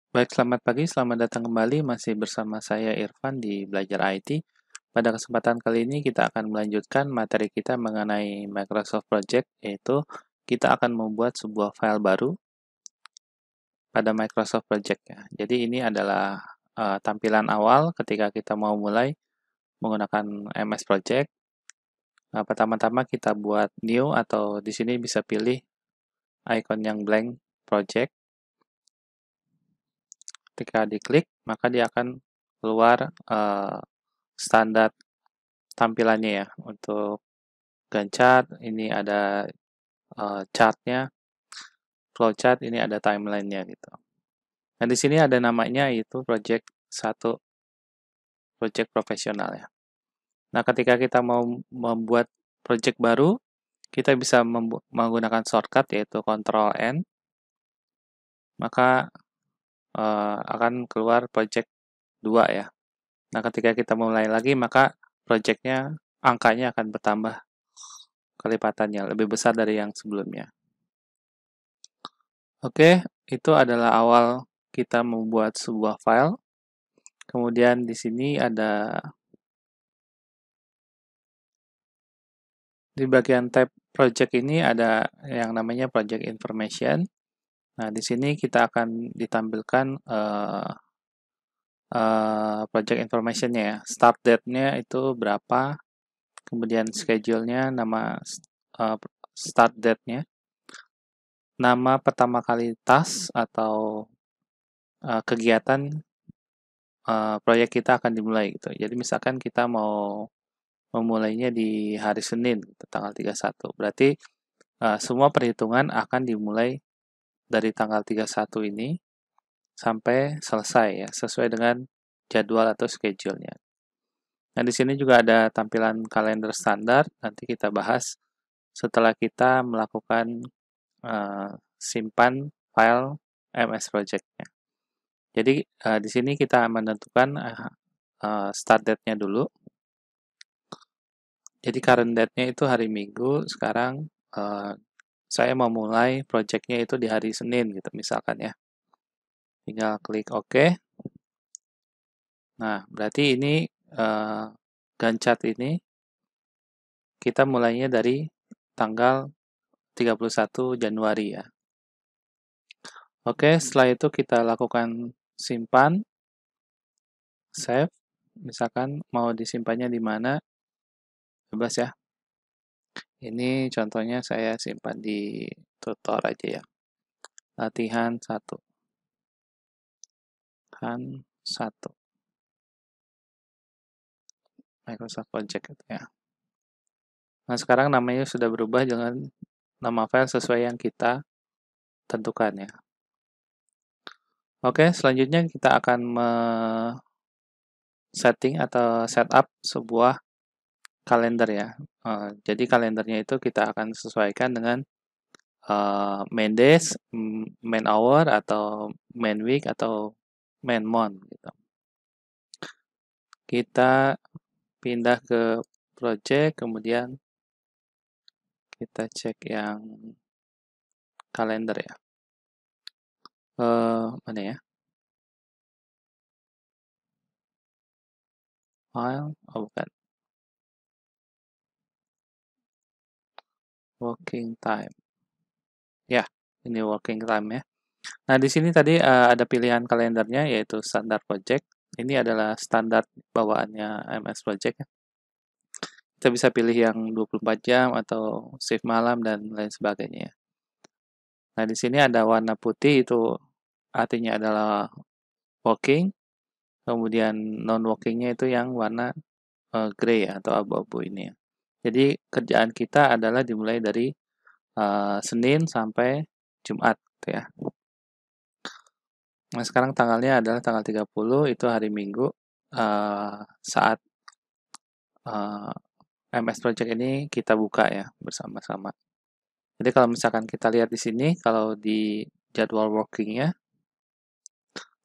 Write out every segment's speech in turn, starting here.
Baik, selamat pagi, selamat datang kembali. Masih bersama saya Irfan di Belajar IT. Pada kesempatan kali ini kita akan melanjutkan materi kita mengenai Microsoft Project, yaitu kita akan membuat sebuah file baru pada Microsoft Project ya. Jadi ini adalah tampilan awal ketika kita mau mulai menggunakan MS Project. Pertama-tama kita buat new atau di sini bisa pilih icon yang blank project. Ketika diklik, maka dia akan keluar standar tampilannya ya. Untuk Gantt chart, ini ada chartnya, flowchart, ini ada timelinenya gitu. Nah, di sini ada namanya yaitu project 1, project profesional ya. Nah, ketika kita mau membuat project baru, kita bisa menggunakan shortcut yaitu Ctrl N, maka akan keluar project 2 ya. Nah, ketika kita mulai lagi, maka projectnya, angkanya akan bertambah kelipatannya, lebih besar dari yang sebelumnya. Oke, itu adalah awal kita membuat sebuah file. Kemudian di sini ada di bagian tab project ini ada yang namanya project information. Nah, di sini kita akan ditampilkan project information-nya ya. Start date-nya itu berapa, kemudian schedule-nya, nama start date-nya, nama pertama kali task atau kegiatan proyek kita akan dimulai gitu. Jadi misalkan kita mau memulainya di hari Senin, gitu, tanggal 31. Berarti semua perhitungan akan dimulai dari tanggal 31 ini sampai selesai ya, sesuai dengan jadwal atau schedule-nya. Nah, di sini juga ada tampilan kalender standar, nanti kita bahas setelah kita melakukan simpan file MS Project-nya. Jadi, di sini kita menentukan start date-nya dulu. Jadi current date-nya itu hari Minggu, sekarang saya mau mulai project-nya itu di hari Senin gitu misalkan ya. Tinggal klik OK. Nah, berarti ini Gantt chart ini kita mulainya dari tanggal 31 Januari ya. Oke, setelah itu kita lakukan simpan, save. Misalkan mau disimpannya di mana, bebas ya. Ini contohnya saya simpan di tutor aja ya. Latihan 1. Latihan 1. Microsoft Project itu ya. Nah, sekarang namanya sudah berubah dengan nama file sesuai yang kita tentukan ya. Oke, selanjutnya kita akan setting atau setup sebuah kalender ya. Jadi kalendernya itu kita akan sesuaikan dengan main days, main hour, atau main week, atau main month gitu. Kita pindah ke project, kemudian kita cek yang kalender ya. Mana ya? File, oh bukan. Working time. Ya, ini working time ya. Nah, di sini tadi ada pilihan kalendernya yaitu standar project. Ini adalah standar bawaannya MS Project ya. Kita bisa pilih yang 24 jam atau shift malam dan lain sebagainya. Nah, di sini ada warna putih, itu artinya adalah working. Kemudian non-workingnya itu yang warna gray atau abu-abu ini ya. Jadi kerjaan kita adalah dimulai dari Senin sampai Jumat gitu ya. Nah, sekarang tanggalnya adalah tanggal 30, itu hari Minggu, saat MS Project ini kita buka ya bersama-sama. Jadi kalau misalkan kita lihat di sini, kalau di jadwal working-nya,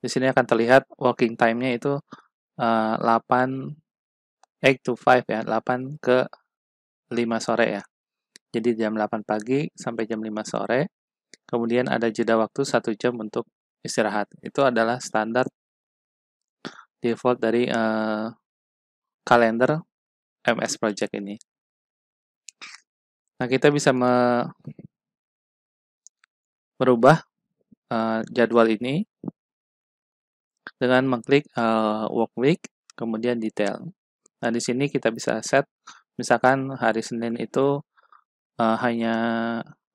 di sini akan terlihat working time-nya itu 8 to 5 ya, 8 ke 5 sore ya. Jadi jam 8 pagi sampai jam 5 sore. Kemudian ada jeda waktu 1 jam untuk istirahat. Itu adalah standar default dari kalender MS Project ini. Nah, kita bisa merubah jadwal ini dengan mengklik work week, kemudian detail. Nah, di sini kita bisa set, misalkan hari Senin itu hanya,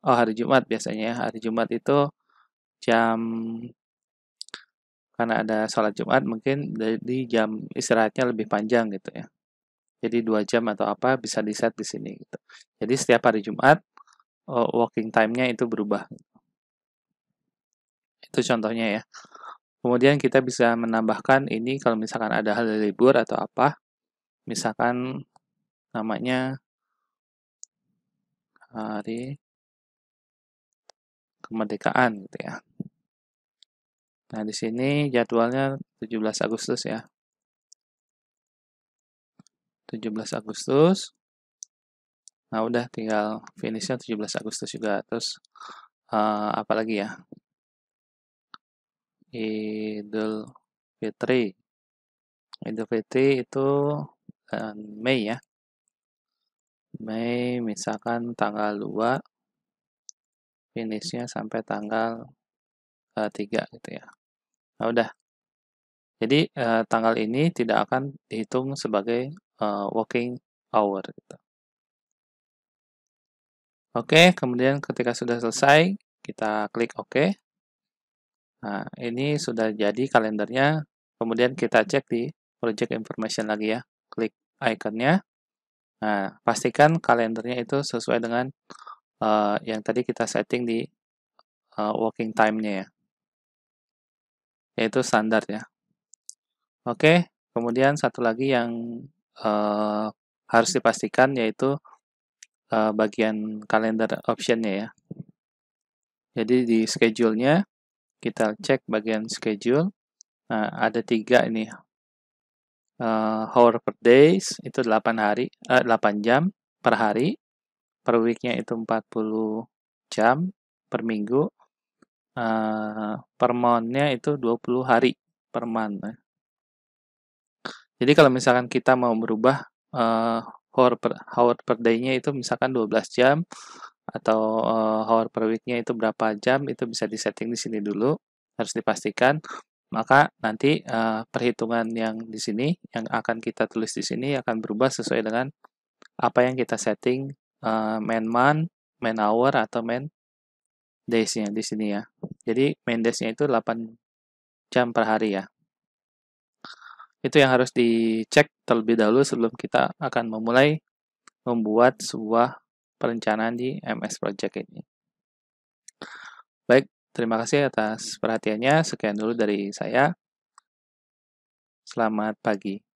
hari Jumat biasanya ya. Hari Jumat itu jam, karena ada sholat Jumat, mungkin dari jam istirahatnya lebih panjang gitu ya. Jadi 2 jam atau apa bisa di-set di sini gitu. Jadi setiap hari Jumat, working time-nya itu berubah. Itu contohnya ya. Kemudian kita bisa menambahkan ini kalau misalkan ada hari libur atau apa, misalkan namanya hari kemerdekaan gitu ya. Nah, di sini jadwalnya 17 Agustus ya. 17 Agustus. Nah, udah tinggal finishnya 17 Agustus juga. Terus apa lagi ya? Idul Fitri. Idul Fitri itu Mei ya. Mei misalkan tanggal 2, finishnya sampai tanggal 3 gitu ya. Nah, udah. Jadi tanggal ini tidak akan dihitung sebagai working hour gitu. Oke, kemudian ketika sudah selesai, kita klik OK. Nah, ini sudah jadi kalendernya. Kemudian kita cek di project information lagi ya. Klik ikonnya. Nah, pastikan kalendernya itu sesuai dengan yang tadi kita setting di working time-nya ya. Yaitu standar ya. Oke, kemudian satu lagi yang harus dipastikan yaitu bagian kalender option-nya ya. Jadi di schedule-nya kita cek bagian schedule. Nah, ada 3 ini. Hour per days itu 8 jam per hari. Per week-nya itu 40 jam per minggu. Per month-nya itu 20 hari per month. Jadi kalau misalkan kita mau merubah hour per day-nya itu misalkan 12 jam atau hour per week-nya itu berapa jam, itu bisa disetting di sini dulu, harus dipastikan. Maka nanti perhitungan yang di sini yang akan kita tulis di sini akan berubah sesuai dengan apa yang kita setting main month, main hour atau main days-nya di sini ya. Jadi main days-nya itu 8 jam per hari ya. Itu yang harus dicek terlebih dahulu sebelum kita akan memulai membuat sebuah perencanaan di MS Project ini. Baik, terima kasih atas perhatiannya. Sekian dulu dari saya. Selamat pagi.